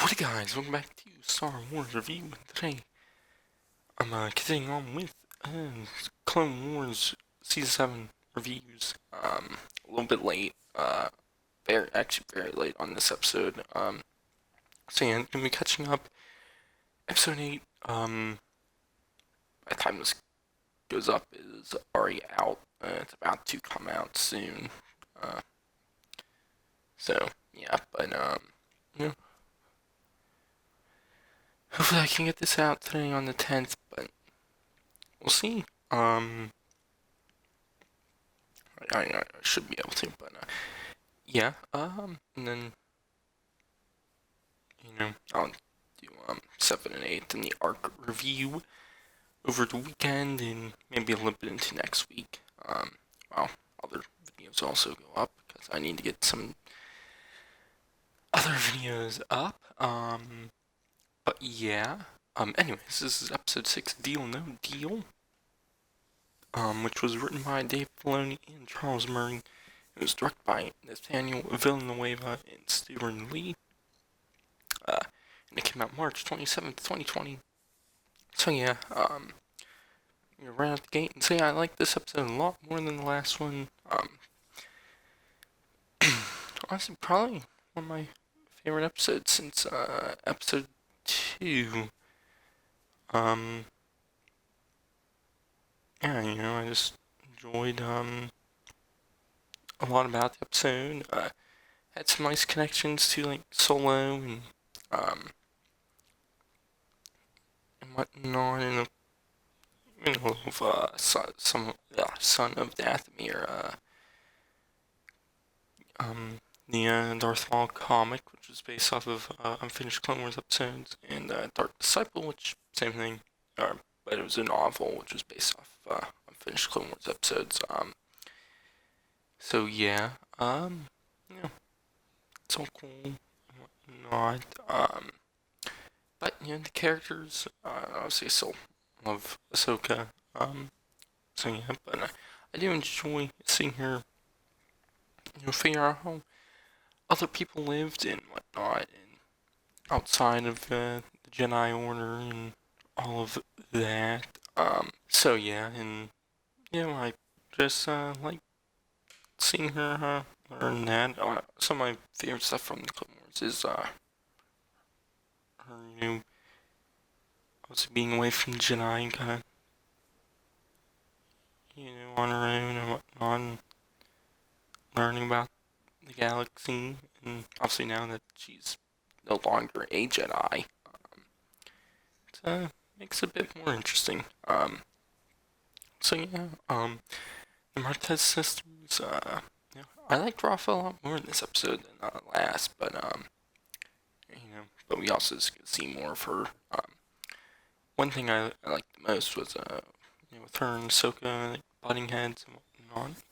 Howdy guys, welcome back to Star Wars Review, and today I'm continuing on with Clone Wars Season 7 reviews. A little bit late, very late on this episode. So yeah, I'm gonna be catching up. Episode 8, by the time this goes up, is already out. It's about to come out soon. Uh, so yeah, but you know, hopefully I can get this out today on the 10th, but we'll see. I should be able to, but yeah. And then I'll do 7 and 8 in the arc review over the weekend, and maybe a little bit into next week. Well, other videos also go up because I need to get some other videos up. But yeah. Anyways, this is episode 6, Deal No Deal. Which was written by Dave Filoni and Charles Murray. It was directed by Nathaniel Villanueva and Stephen Lee. And it came out March 27th, 2020. So yeah, you're right out the gate and say I like this episode a lot more than the last one. Honestly, probably one of my favorite episodes since episode 2. Yeah, I just enjoyed a lot about the episode. Had some nice connections to like Solo and whatnot, and son of Dathomir, the Darth Maul comic, which was based off of unfinished Clone Wars episodes, and Dark Disciple, which same thing, but it was a novel, which was based off unfinished Clone Wars episodes. So yeah, yeah, it's all cool and whatnot. But the characters, obviously, I still love Ahsoka. So yeah, but I do enjoy seeing her, figure out how other people lived and whatnot, and outside of the Jedi Order and all of that. So yeah, and I just like seeing her learn that. Some of my favorite stuff from the Clone Wars is her, obviously being away from the Jedi and kind of, on her own and whatnot, and learning about the galaxy, and obviously now that she's no longer a Jedi, it makes it a bit more interesting. So yeah, the Martez sisters, I liked Rafa a lot more in this episode than last, but but we also just get to see more of her. One thing I liked the most was with her and Ahsoka, like, butting heads and whatnot,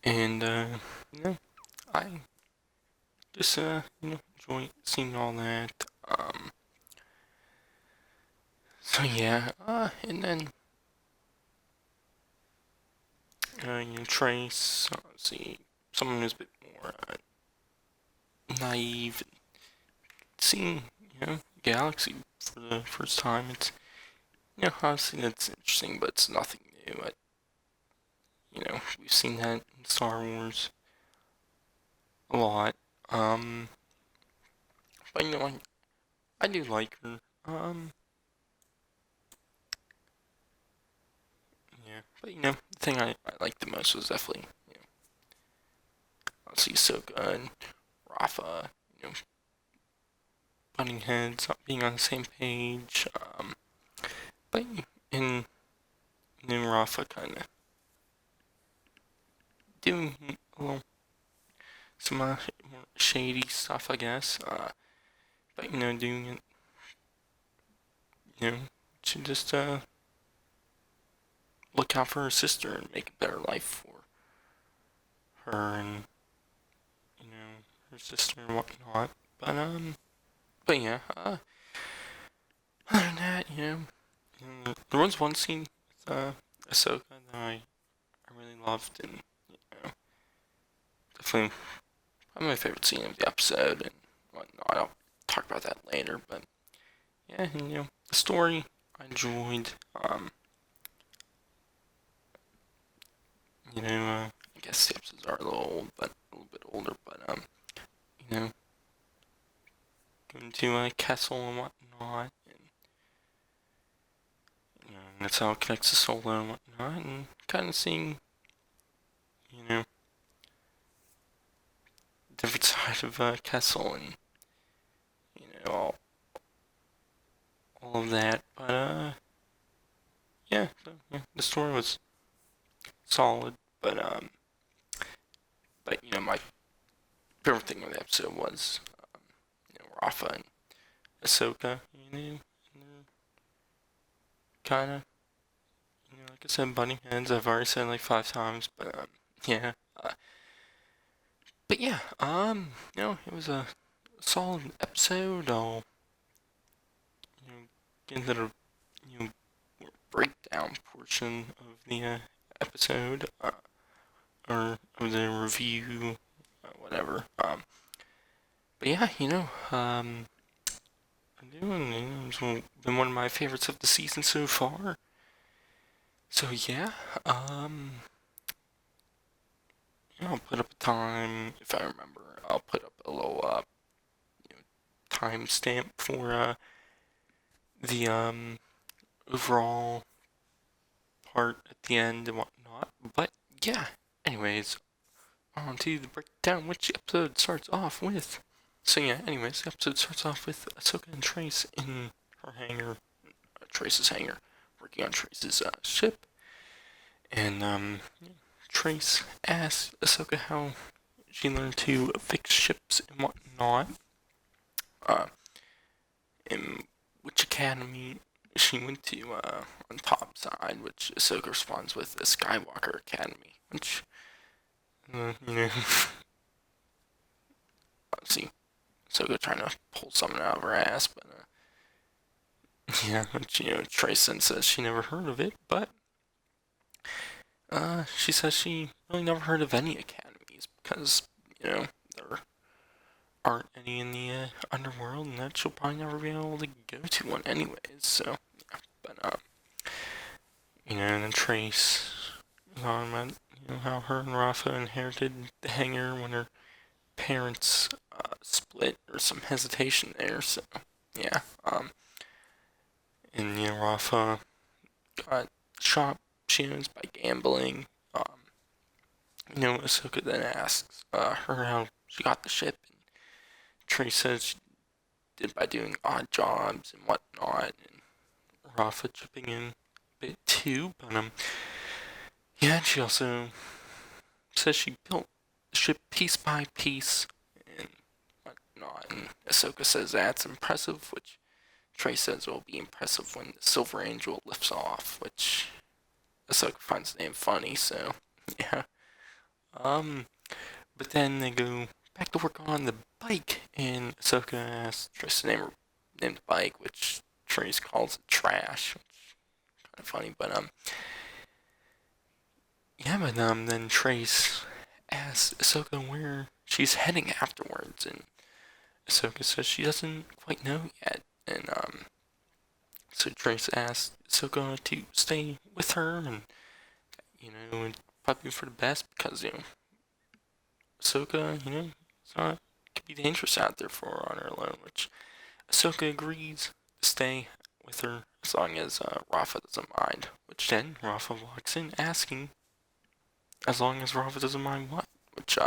and I just enjoy seeing all that. So yeah, and then Trace, see someone who's a bit more naive, and seeing Galaxy for the first time. It's obviously that's interesting, but it's nothing new. We've seen that in Star Wars a lot. But I do like her. Yeah, but the thing I liked the most was definitely obviously Ahsoka and Rafa. Butting heads, not being on the same page. But in Rafa kind of doing a little some more shady stuff, I guess. But doing it, to just look out for her sister and make a better life for her and her sister and whatnot. But yeah, other than that, there was one scene with Ahsoka that I really loved, and definitely probably my favorite scene of the episode and whatnot. I'll talk about that later. But yeah, and, the story I enjoyed. I guess the episodes are a little old, but a little bit older. But you know, going to a castle and whatnot, and that's how it connects to Solo and whatnot, and kind of seeing, you know, different side of Castle and all of that. But yeah, the story was solid, but my favorite thing with the episode was Rafa and Ahsoka, kind of, like I said, butting heads. I've already said like 5 times, but yeah. But yeah, it was a solid episode. I'll, get into the, breakdown portion of the episode, or of the review, whatever. But yeah, it's been one of my favorites of the season so far. So yeah, I'll put up a time if I remember. I'll put up a little timestamp for the overall part at the end and whatnot. But yeah, anyways, on to the breakdown, which episode starts off with. So yeah, anyways, the episode starts off with Ahsoka and Trace in her hangar, Trace's hangar, working on Trace's ship, and Trace asks Ahsoka how she learned to fix ships and whatnot, and which academy she went to on top side, which Ahsoka responds with the Skywalker Academy, which, see, Ahsoka trying to pull something out of her ass, but yeah, which, Trace says she never heard of it, but she says she really never heard of any academies because, there aren't any in the underworld, and that she'll probably never be able to go to one anyways. So, yeah. But and then Trace on about how her and Rafa inherited the hangar when her parents split, or some hesitation there. So, yeah. And Rafa got shot tunes by gambling. Ahsoka then asks her how she got the ship, and Trace says she did by doing odd jobs and whatnot, and Rafa chipping in a bit too. But yeah, she also says she built the ship piece by piece and whatnot, and Ahsoka says that's impressive, which Trace says will be impressive when the Silver Angel lifts off, which Ahsoka finds the name funny. So yeah. But then they go back to work on the bike, and Ahsoka asks Trace to name the bike, which Trace calls it trash, which is kind of funny. But then Trace asks Ahsoka where she's heading afterwards, and Ahsoka says she doesn't quite know yet, and so Trace asks Ahsoka to stay with her, and and probably for the best because Ahsoka, it could be dangerous out there for her on her alone, which Ahsoka agrees to stay with her as long as Rafa doesn't mind. Which then Rafa walks in asking, as long as Rafa doesn't mind what? Which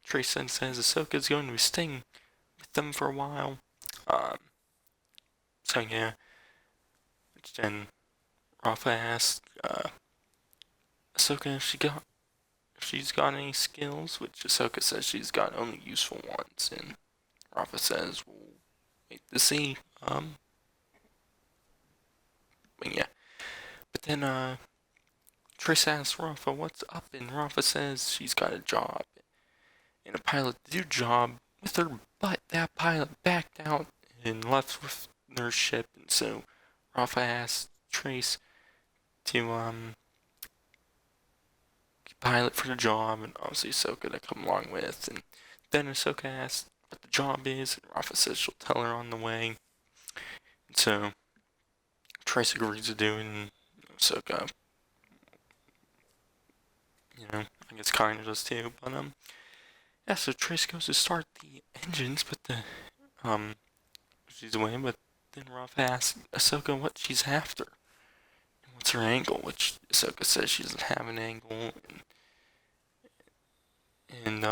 Trace then says Ahsoka's going to be staying with them for a while. So yeah, which then Rafa asks Ahsoka if she's got any skills, which Ahsoka says she's got only useful ones, and Rafa says we'll wait to see. But yeah. But then Triss asks Rafa what's up, and Rafa says she's got a job, and a pilot to do job with her, but that pilot backed out and left with their ship, and so Rafa asks Trace to pilot for the job, and obviously Ahsoka to come along with, and then Ahsoka asks what the job is, and Rafa says she'll tell her on the way. And so Trace agrees to do it, and Ahsoka, I guess kind of does too. But yeah. So Trace goes to start the engines, but she's away. But then Rafa asks Ahsoka what she's after and what's her angle, which Ahsoka says she doesn't have an angle, and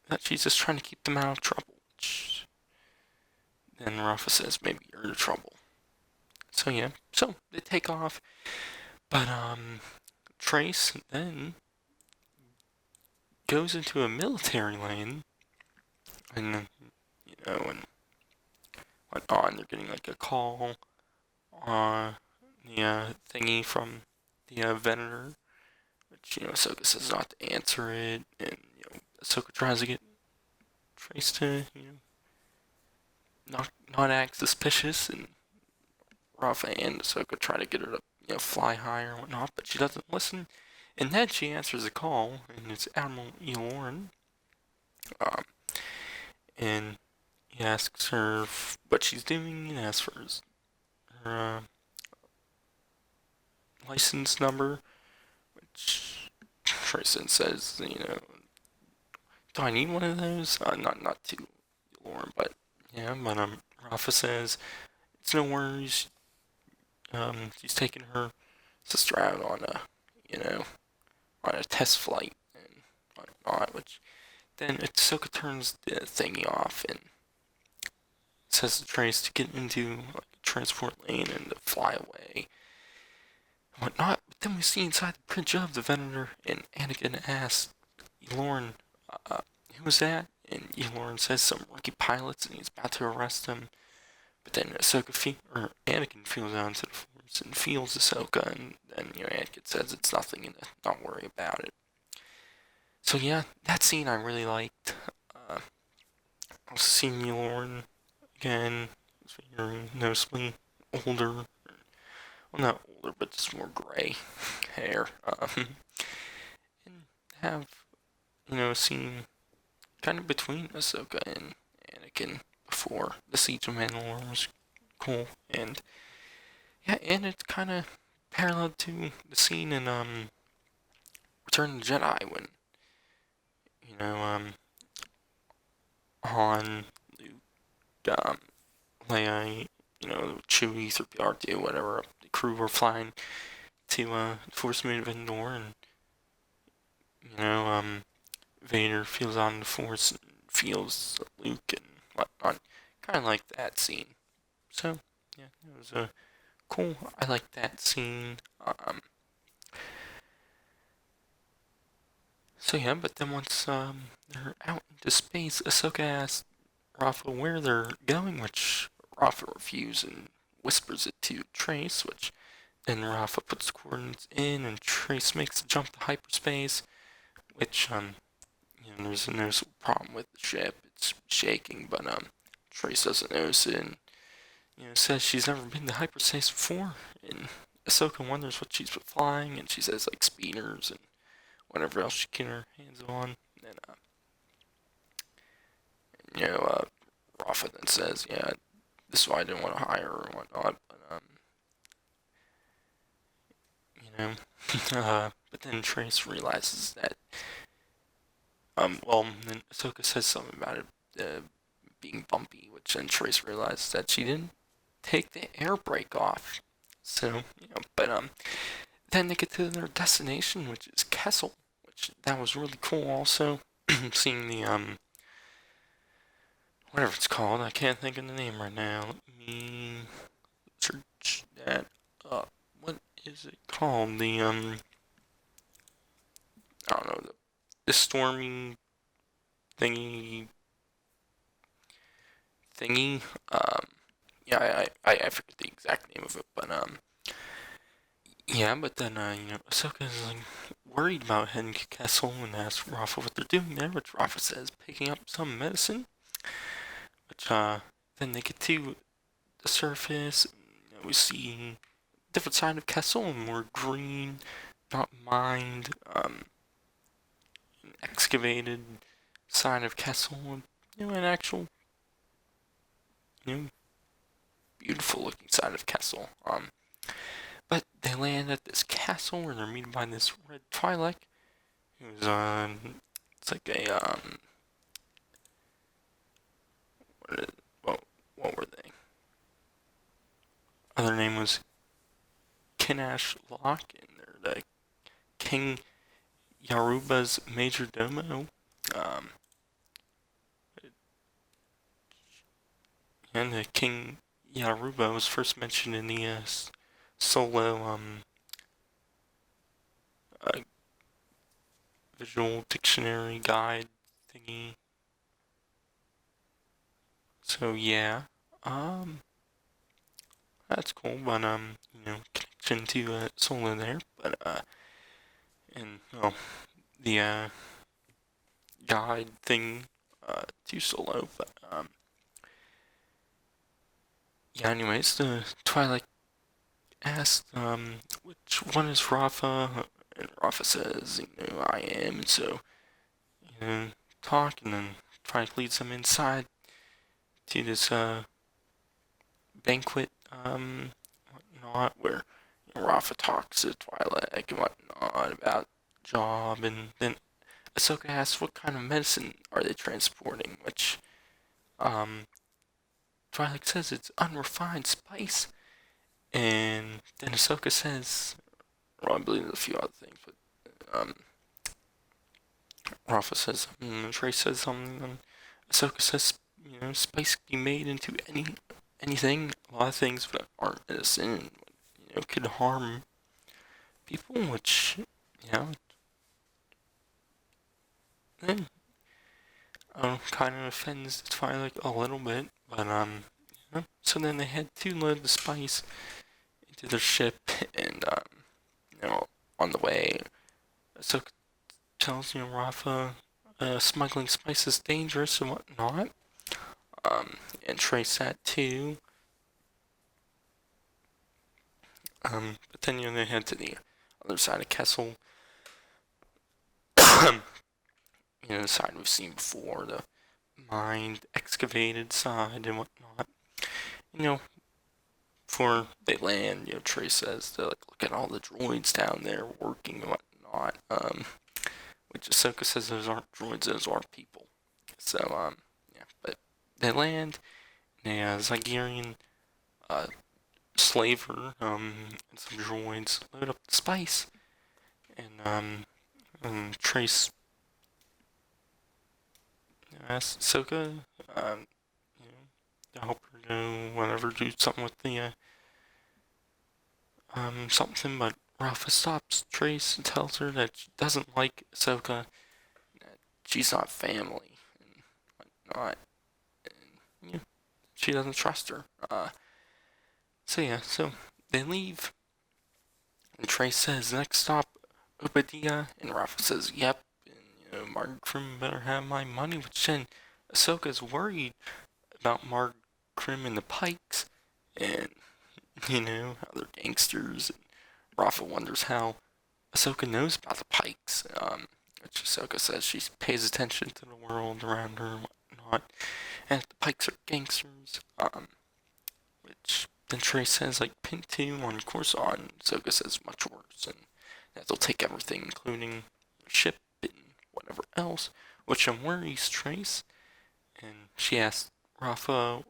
that she's just trying to keep them out of trouble. Which then Rafa says maybe you're in trouble. So yeah, so they take off, but Trace then goes into a military lane, and and whatnot. They're getting like a call on the thingy from the venator, which Ahsoka says not to answer it, and Ahsoka tries to get Trace to not act suspicious, and Rafa and Ahsoka try to get her to fly higher and whatnot, but she doesn't listen. And then she answers a call, and it's Admiral Eloran. And he asks her what she's doing, and asks for her license number, which Trayson says, do I need one of those? Not to Eloran, but yeah. But Rafa says it's no worries. She's taking her sister out on a test flight and whatnot, which then Ahsoka turns the thingy off and says to Trace to get into a transport lane and to fly away and whatnot. But then we see inside the bridge of the Venator, and Anakin asks Eloran, who was that? And Eloran says some rookie pilots, and he's about to arrest them. But then Anakin feels out into the Force and feels Ahsoka, and then Anakin says it's nothing and not worry about it. So yeah, that scene I really liked. Also seeing Eloran again, very noticeably older. Well, not older, but just more gray hair. And have a scene kind of between Ahsoka and Anakin before the Siege of Mandalore was cool, and yeah, and it's kind of parallel to the scene in Return of the Jedi when Han, Luke, Leia, Chewie, 3PO, whatever, the crew were flying to Force Moon of Endor, and Vader feels on the Force and feels Luke and whatnot, kind of like that scene. So yeah, it was cool. I like that scene. So yeah, but then once they're out into space, Ahsoka asks Rafa where they're going, which Rafa refuses and whispers it to Trace, which then Rafa puts coordinates in, and Trace makes the jump to hyperspace, which there's a noticeable problem with the ship. It's shaking, but Trace doesn't notice it, and says she's never been to hyperspace before, and Ahsoka wonders what she's been flying, and she says like speeders and whatever else she can get her hands on. And Rafa then says, yeah, this is why I didn't want to hire her and whatnot. But but then Trace realizes that then Ahsoka says something about it being bumpy, which then Trace realizes that she didn't take the air brake off. So but then they get to their destination, which is Kessel, which that was really cool. Also, seeing the whatever it's called, I can't think of the name right now. Let me search that up. What is it called? The I don't know, the stormy thingy. Yeah, I forget the exact name of it, but yeah, but then Ahsoka is like worried about heading to Kessel and asks Rafa what they're doing there, which Rafa says picking up some medicine. Which then they get to the surface. And, we see a different side of Kessel, and more green, not mined, excavated side of Kessel. an actual, you know, beautiful looking side of castle. But they land at this castle where they're meeting by this red Twi'lek. Who's it's like a what were they? Their name was Kinash Lock, and they're the King Yaruba's major domo. Um, and the King Yaruba was first mentioned in the solo uh, visual dictionary guide thingy. So yeah, um, that's cool. But connection to solo there. But and well, the guide thing to solo. But yeah. Anyways, the Twilight asked which one is Rafa, and Rafa says, I am. And so talk, and then Twilight leads them inside to this banquet whatnot where Rafa talks to Twilight and whatnot about job, and then Ahsoka asks what kind of medicine are they transporting, which Twilight says it's unrefined spice, and then Ahsoka says, well, I believe there's a few other things, but Rafa says, Trey says something, and Ahsoka says, spice can be made into anything, a lot of things that aren't innocent, could harm people, which, then kind of offends Twilight a little bit, but so then they had to load the spice into their ship, and on the way, Ahsoka tells Rafa smuggling spice is dangerous and whatnot, and Trace that too. But then they head to the other side of Kessel. The side we've seen before, the mined, excavated side and whatnot. Before they land, Trace says to look at all the droids down there working and whatnot. Which Ahsoka says those aren't droids, those are people. So yeah, but they land in a Zygerian slaver and some droids load up the spice, and Trace asks Ahsoka to help her do something with the something, but Rafa stops Trace and tells her that she doesn't like Ahsoka, that she's not family and whatnot, and she doesn't trust her. So they leave, and Trace says, next stop, Obadiah, and Rafa says, yep, and Marg Krim better have my money, which then Ahsoka's worried about Marg Krim and the Pikes, and how they're gangsters, and Rafa wonders how Ahsoka knows about the Pikes, which Ahsoka says she pays attention to the world around her and whatnot, and the Pikes are gangsters, which then Trey says, Pin 2 on Coruscant, Ahsoka says much worse, and that they'll take everything, including the ship and whatever else, which worries Trace, and she asks Rafa,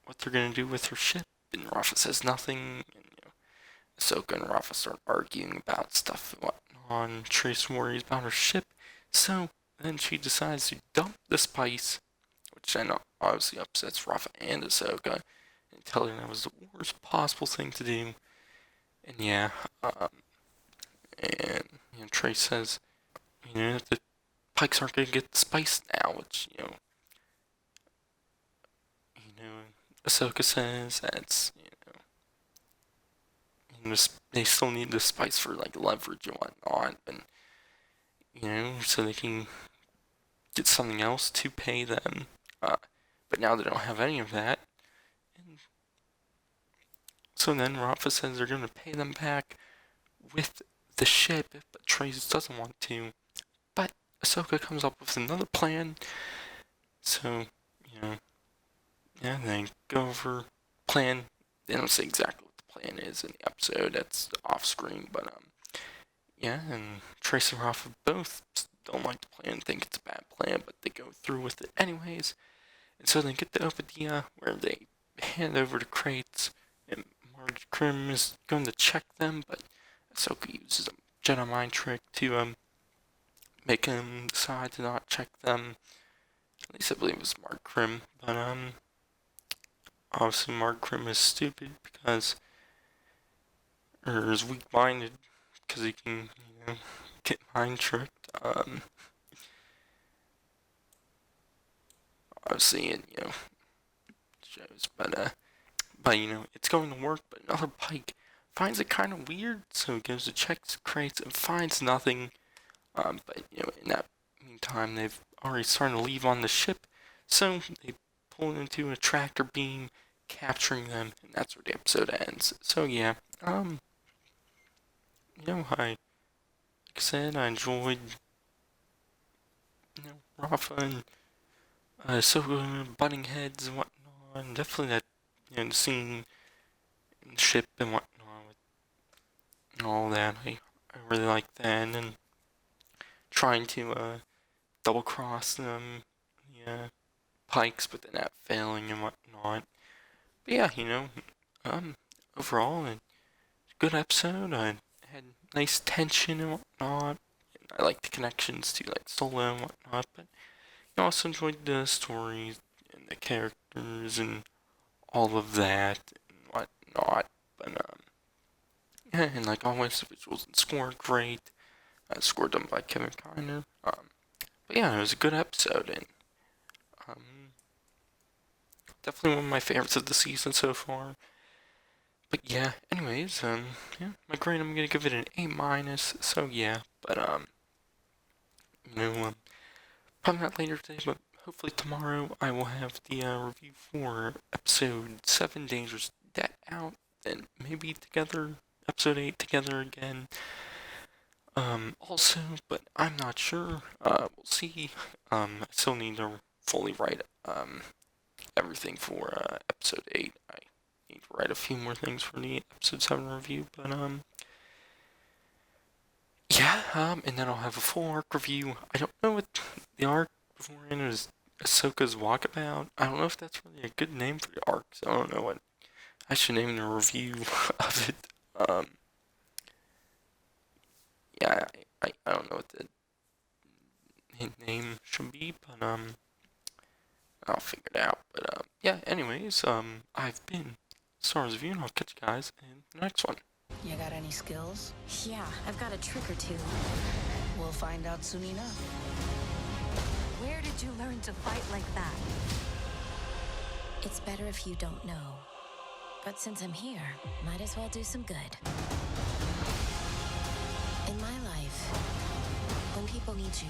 what they're gonna do with her ship, and Rafa says nothing, and Ahsoka and Rafa start arguing about stuff and whatnot, and Trace worries about her ship, so then she decides to dump the spice, which then obviously upsets Rafa and Ahsoka, and tell her that was the worst possible thing to do, and and Trace says, that the Pikes aren't gonna get the spice now, which, Ahsoka says that's, they still need the spice for leverage and whatnot, and so they can get something else to pay them. But now they don't have any of that, and so then Rafa says they're gonna pay them back with the ship, but Trace doesn't want to. But Ahsoka comes up with another plan. So, yeah, they go over plan. They don't say exactly what the plan is in the episode. That's off screen, but yeah, and Trace and Rafa both don't like the plan, think it's a bad plan, but they go through with it anyways. And so they get to Obadia, where they hand over the crates, and Marge Krim is going to check them, but Ahsoka uses a Jedi mind trick to make him decide to not check them. At least I believe it was Mark Krim, but obviously Mark Krim is stupid because, or is weak-minded because he can, get mind tricked. Obviously it, shows, but it's going to work. But another Pike finds it kind of weird, so he goes to check the crates and finds nothing. But in that meantime, they've already started to leave on the ship, so they pull into a tractor beam, capturing them, and that's where the episode ends. So yeah, like I said, I enjoyed, Rafa and so butting heads and whatnot, and definitely that, the scene in the ship and whatnot, and all that. I really like that, and trying to double cross them, yeah, Pikes, but then that failing and whatnot. But yeah, overall, a good episode. I had nice tension and whatnot. And I like the connections to like Solo and whatnot, but I also enjoyed the stories and the characters and all of that and whatnot. But yeah, and like always, the visuals and score great. Score done by Kevin Kiner. But yeah, it was a good episode, and um, definitely one of my favorites of the season so far. But yeah, anyways, yeah, my grade, I'm gonna give it an A minus. So yeah, but probably not later today, but hopefully tomorrow I will have the review for episode 7, Dangerous Debt, out. Then maybe together, episode 8 together again. Also, but I'm not sure. We'll see. I still need to fully write everything for episode 8. I need to write a few more things for the episode 7 review, but yeah, and then I'll have a full arc review. I don't know what the arc beforehand is. Ahsoka's Walkabout. I don't know if that's really a good name for the arc, so I don't know what I should name the review of it. Yeah, I don't know what the name should be, but I'll figure it out. But yeah, anyways, I've been Star Wars Review, and I'll catch you guys in the next one. You got any skills? Yeah, I've got a trick or two. We'll find out soon enough. Where did you learn to fight like that? It's better if you don't know. But since I'm here, might as well do some good. In my life, when people need you,